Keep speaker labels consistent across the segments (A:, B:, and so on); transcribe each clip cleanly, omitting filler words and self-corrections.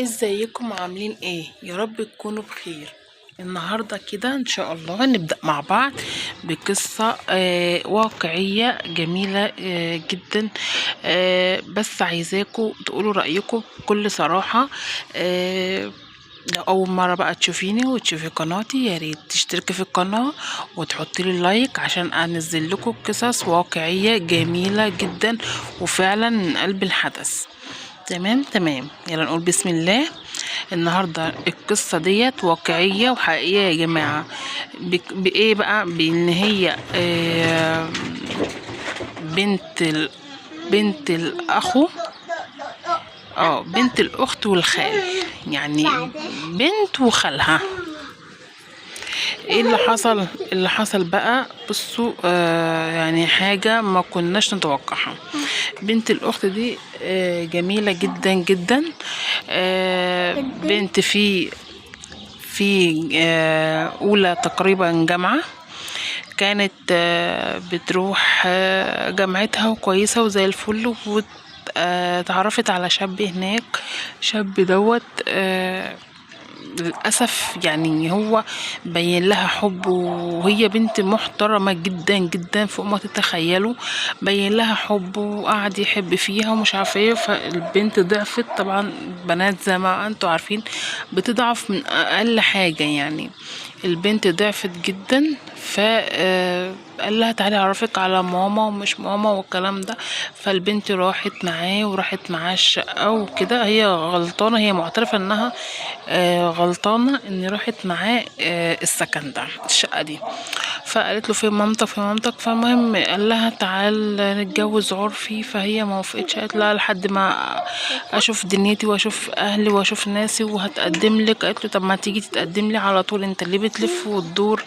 A: ازيكم عاملين ايه؟ يا رب تكونوا بخير. النهارده كده ان شاء الله نبدأ مع بعض بقصة واقعية جميلة جدا. بس عايزاكم تقولوا رأيكم بكل صراحة. لو اول مرة بقى تشوفيني وتشوفي قناتي، يا ريت تشتركي في القناة وتحطي لي لايك عشان انزل لكم قصص واقعية جميلة جدا وفعلا من قلب الحدث. تمام تمام، يلا نقول بسم الله. النهارده القصه ديت واقعيه وحقيقيه يا جماعه. بايه بقى؟ بان هي بنت بنت الاخو، بنت الاخت والخال، يعني بنت وخالها. ايه اللي حصل؟ اللي حصل بقى بصوا، يعني حاجة ما كناش نتوقعها. بنت الاخت دي جميلة جدا جدا. بنت في اولى تقريبا جامعة. كانت بتروح جامعتها وكويسة وزي الفل، اتعرفت على شاب هناك. شاب دوت للأسف يعني هو بين لها حب، وهي بنت محترمة جدا جدا فوق ما تتخيلوا. بين لها حب وقعد يحب فيها ومش عارفه ايه، فالبنت ضعفت. طبعا بنات زي ما انتوا عارفين بتضعف من اقل حاجة يعني. البنت ضعفت جدا، ف قال لها تعالي اعرفك على ماما ومش ماما والكلام ده. فالبنت راحت معاه وراحت معاه الشقة وكده. هي غلطانة، هي معترفة انها غلطانة ان راحت معاه السكن ده، الشقة دي. فقالت له فين مامتك فين مامتك. فالمهم قال لها تعال نتجوز عرفي، فهي ما وافقتش. قالت لا لحد ما اشوف دنيتي واشوف اهلي واشوف ناسي وهتقدم لك. قالت له طب ما تيجي تتقدم لي على طول، انت ليه بتلف وتدور؟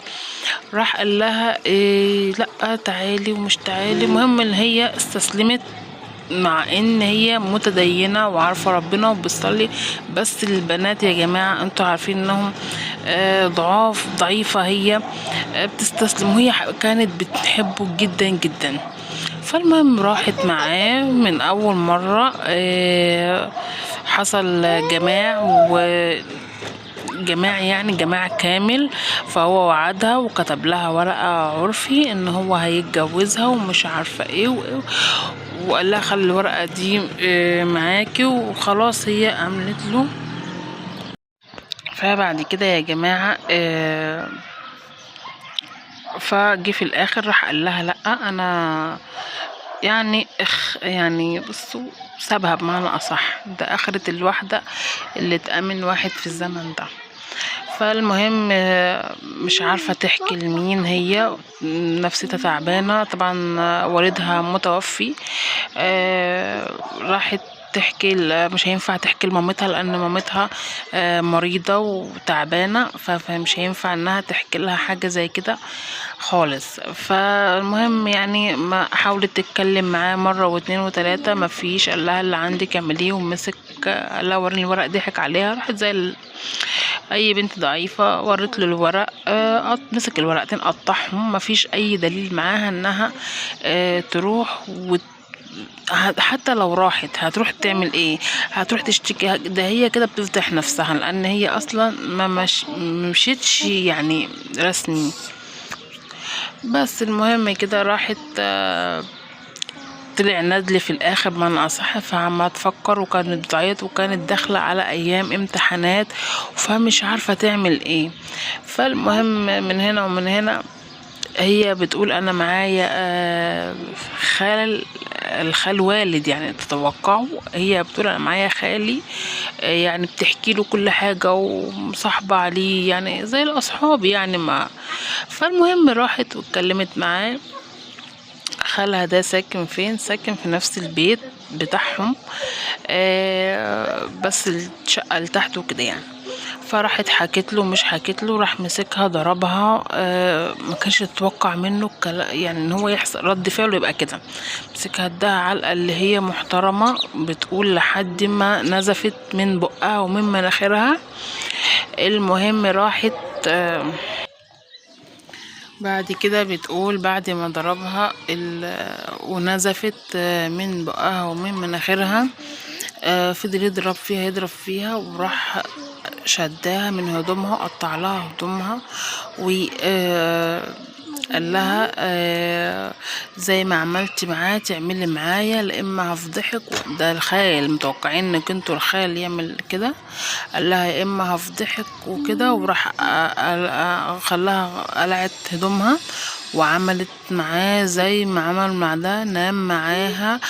A: راح قال لها إيه لا تعالي ومش تعالي. المهم ان هي استسلمت، مع ان هي متدينة وعارفة ربنا وبتصلي. بس البنات يا جماعة انتوا عارفين انهم ضعيفة. هي بتستسلم، وهي كانت بتحبه جدا جدا. فالمهم راحت معاه من اول مرة. حصل جماع يعني جماع كامل. فهو وعدها وكتب لها ورقة عرفي ان هو هيتجوزها ومش عارفة ايه وقال لها خلي الورقة دي معاكي وخلاص. هي عملت له. فبعد كده يا جماعة فجي في الاخر راح قال لها لا انا يعني بصوا سابها بمعنى اصح. ده اخرة الواحدة اللي تأمن واحد في الزمن ده. فالمهم مش عارفة تحكي لمين، هي نفسيتها تعبانة طبعا، والدها متوفي. راحت تحكي مش هينفع تحكي لمامتها لان مامتها مريضة وتعبانة، فمش هينفع انها تحكي لها حاجة زي كده خالص. فالمهم يعني ما حاولت تتكلم معاه مرة واتنين وتلاتة، ما فيش. قال لها اللي عندك اعمليه ومسك. قال لها وريني الورق، ضحك عليها. راحت زي اي بنت ضعيفة ورت له الورق. مسك الورقتين قطعهم. مفيش اي دليل معاها انها تروح حتى لو راحت هتروح تعمل ايه؟ هتروح تشتكي؟ ده هي كده بتفضح نفسها، لان هي اصلا ما مشيتش يعني رسمي. بس المهم كده راحت طلع ندل في الاخر بمعنى اصح. فعما تفكر وكانت بتعيط وكانت داخله على ايام امتحانات فمش عارفه تعمل ايه. فالمهم من هنا ومن هنا هي بتقول انا معايا الخال والد، يعني تتوقعوا هي بتقول انا معايا خالي. يعني بتحكي له كل حاجه ومصاحبه عليه يعني زي الاصحاب يعني. ما فالمهم راحت واتكلمت معاه. خالها ده ساكن فين؟ ساكن في نفس البيت بتاعهم، بس الشقة اللي تحته كده يعني. فراحت حكت له مش حكت له، راح مسكها ضربها. ما كانش يتوقع منه يعني ان هو يحصل رد فعله يبقى كده. مسكها اداها علقة اللي هي محترمة بتقول لحد ما نزفت من بقها ومن مناخيرها. المهم راحت بعد كده بتقول بعد ما ضربها ونزفت من بقها ومن مناخيرها. فضل يضرب فيها يضرب فيها، وراح شداها من هدومها، قطع لها هدومها، و قال لها زي ما عملتي معاه تعملي معايا، لا اما هفضحك. ده الخال، متوقعين انك انتوا الخال يعمل كده. قال لها يا اما هفضحك وكده، وراح خلاها قلعت هدومها وعملت معاه زي ما عمل مع ده، نام معاها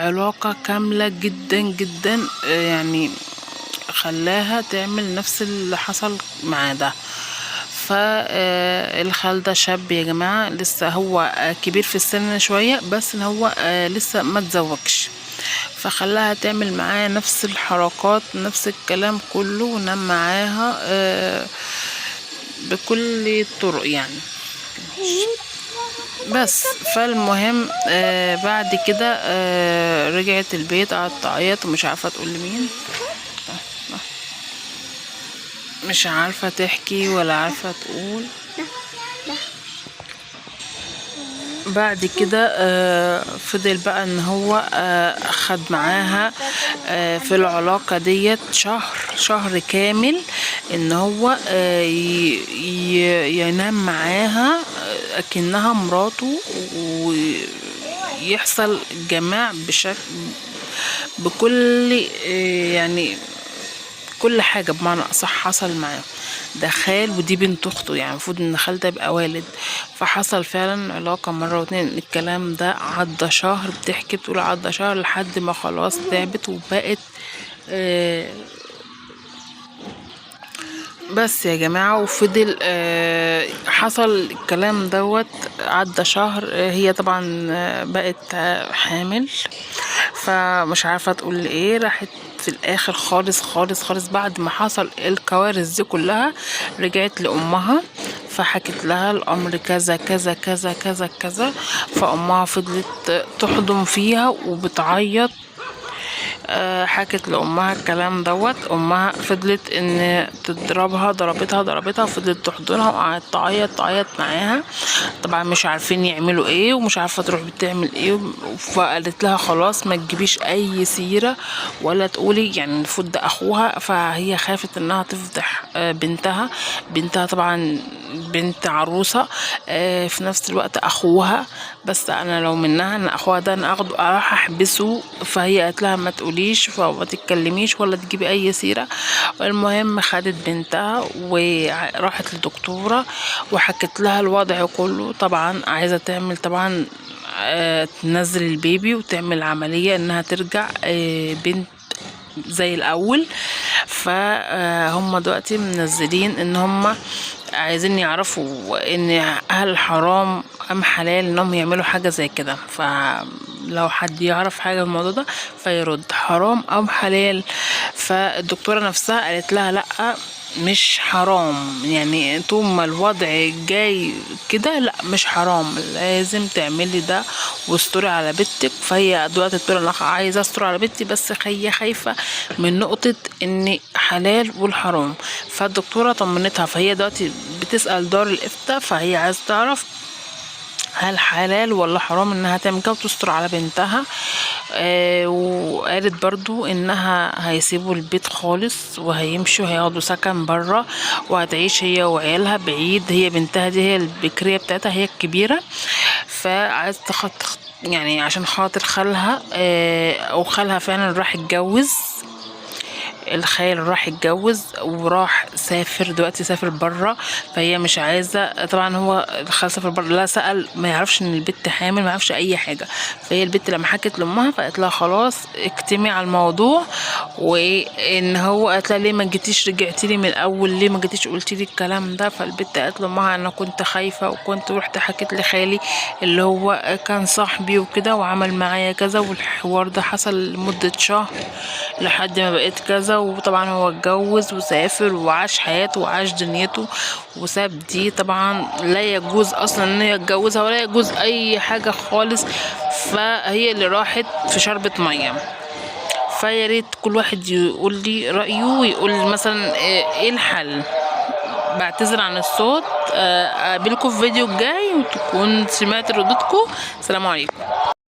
A: علاقة كاملة جدا جدا، يعني خلاها تعمل نفس اللي حصل مع ده. فالخال ده شاب يا جماعة، لسه هو كبير في السن شوية، بس ان هو لسه ما تزوجش، فخلاها تعمل معاه نفس الحركات نفس الكلام كله، ونام معاها بكل الطرق يعني. بس فالمهم بعد كده رجعت البيت، قعدت تعيط ومش عارفة تقول لمين، مش عارفة تحكي ولا عارفة تقول. بعد كده فضل بقى ان هو اخد معاها في العلاقة ديت شهر كامل، ان هو ينام معاها اكنها مراته، ويحصل جماع بشكل بكل يعني كل حاجة بمعنى أصح حصل معاه. ده خال ودي بنت أخته، يعني المفروض إن خال ده يبقى والد. فحصل فعلا علاقة مرة واتنين. الكلام ده عدى شهر، بتحكي بتقول عدى شهر لحد ما خلاص تعبت وبقت بس يا جماعة. وفضل حصل الكلام دوت، عدى شهر، هي طبعا بقت حامل، فمش عارفة تقول ايه. راحت في الاخر خالص خالص خالص بعد ما حصل الكوارث دي كلها، رجعت لامها فحكت لها الامر كذا كذا كذا كذا كذا. فامها فضلت تحضن فيها وبتعيط. حكت لامها الكلام دوت، امها فضلت ان تضربها، ضربتها وفضلت تحضنها وقعدت تعيط معاها. طبعا مش عارفين يعملوا ايه، ومش عارفه تروح بتعمل ايه. فقالت لها خلاص ما تجيبيش اي سيره ولا تقولي، يعني المفروض ده اخوها. فهي خافت انها تفضح بنتها طبعا بنت عروسه، في نفس الوقت اخوها. بس انا لو منها ان اخوها ده انا اخده اروح احبسه. فهي قالت لها ما تقوليش وما تتكلميش ولا تجيبي اي سيره. المهم خدت بنتها وراحت لدكتوره وحكت لها الوضع كله. طبعا عايزه تعمل طبعا تنزل البيبي وتعمل عمليه انها ترجع بنت زي الاول. فهم دلوقتي منزلين ان هم عايزين يعرفوا ان هل حرام ام حلال انهم يعملوا حاجه زي كده. فلو حد يعرف حاجه في الموضوع ده فيرد حرام او حلال. فالدكتوره نفسها قالت لها لا مش حرام، يعني طول ما الوضع جاي كده لا مش حرام، لازم تعملي ده واستري على بنتك. فهي دلوقتي تقول انا عايزه استر على بنتي، بس هي خايفه من نقطه ان حلال والحرام. فالدكتوره طمنتها، فهي دلوقتي بتسال دار الافتاء، فهي عايزه تعرف هل حلال ولا حرام انها تعمل كده وتستر على بنتها. وقالت برضو انها هيسيبوا البيت خالص وهيمشوا، هياخدوا سكن برا وهتعيش هي وعيالها بعيد. هي بنتها دي هي البكرية بتاعتها هي الكبيرة، فعايز يعني عشان خاطر خالها او خالها فعلا راح يتجوز. الخال راح يتجوز وراح سافر، دلوقتي سافر برا. فهي مش عايزه طبعا، هو الخال سافر برا، لا سأل ما يعرفش ان البت حامل، ما يعرفش اي حاجه. فهي البت لما حكت لامها فقالت لها خلاص اكتمي على الموضوع. وان هو قالت لها ليه ما جيتيش رجعتي لي من الاول، ليه ما جيتيش قلتي لي الكلام ده. فالبت قالت لامها انا كنت خايفه وكنت رحت حكيت لخالي اللي هو كان صاحبي وكده وعمل معايا كذا، والحوار ده حصل لمده شهر لحد ما بقيت كذا. وطبعا هو اتجوز وسافر وعاش حياته وعاش دنيته وساب دي. طبعا لا يجوز اصلا ان هي يتجوزها ولا يجوز اي حاجه خالص. فهي اللي راحت في شربة ميه. فيا ريت كل واحد يقول لي رايه ويقول مثلا ايه الحل. بعتذر عن الصوت، اقابلكم في فيديو جاي وتكون سمعت ردودكم. السلام عليكم.